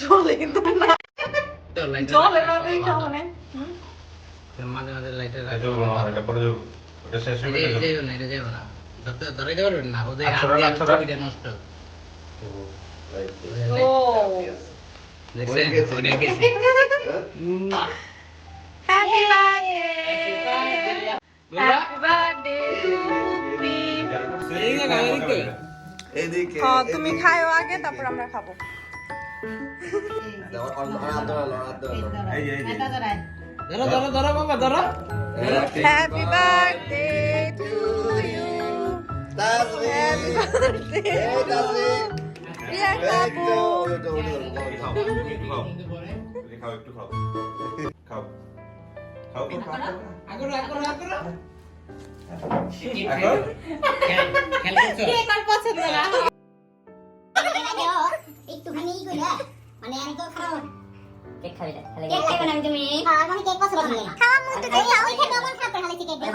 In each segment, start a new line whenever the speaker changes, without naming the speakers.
চলে কিন্তু না চলে না দেখা মানে
মাঝে মাঝে লাইটার
এটা যাবো না, এটা পরে যাবো। এটা শেষ হয়ে গেলে যাবো।
এটা যাবো না ধরে দিতে পারবেন না ওদের
আচ্ছা,
ছবিটা নষ্ট
ও
দেখছেন ওটা গেছে
হ্যাপি বার্থডে টু মি
এদিকে
হ্যাঁ তুমি খাও আগে তারপর আমরা খাবো
এই যে
ধরো বাবা ধরো
happy birthday to you happy birthday Priyanka আপু
খাও একটু খাও। খাও। খাও, খাও, খাও, খাও।
আগর
এখন?
খেল করছো
পছন্দ না
একটুখানি ই কইরা মানে আমি তো খাওয়া কেক খাবি না কেক খাবে না তুমি আমি কেক পছন্দ করি না খাওয়া মুখ তো খাই ওই খেতে আমার খাতে খালি কেক দিই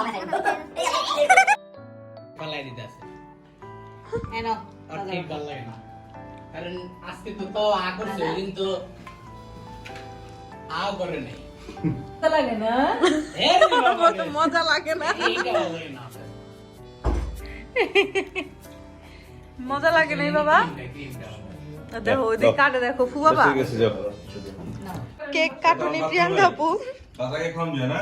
পালাই দিতে আছে
এনো
আর ঠিক ভালো লাগে না কারণ আজকে তো আ করছে কিন্তু আও করে নাই
মজা লাগে না মজা লাগে না
এইটা ভালো লাগে না
মজা লাগে নাই বাবা দেখো ওইদিকে কাটে দেখো ফু বাবা
ঠিক আছে, যাও।
কেক কাটুনি প্রিয়াঙ্কা আপু
বাবাকে খাওয়ান যায় না?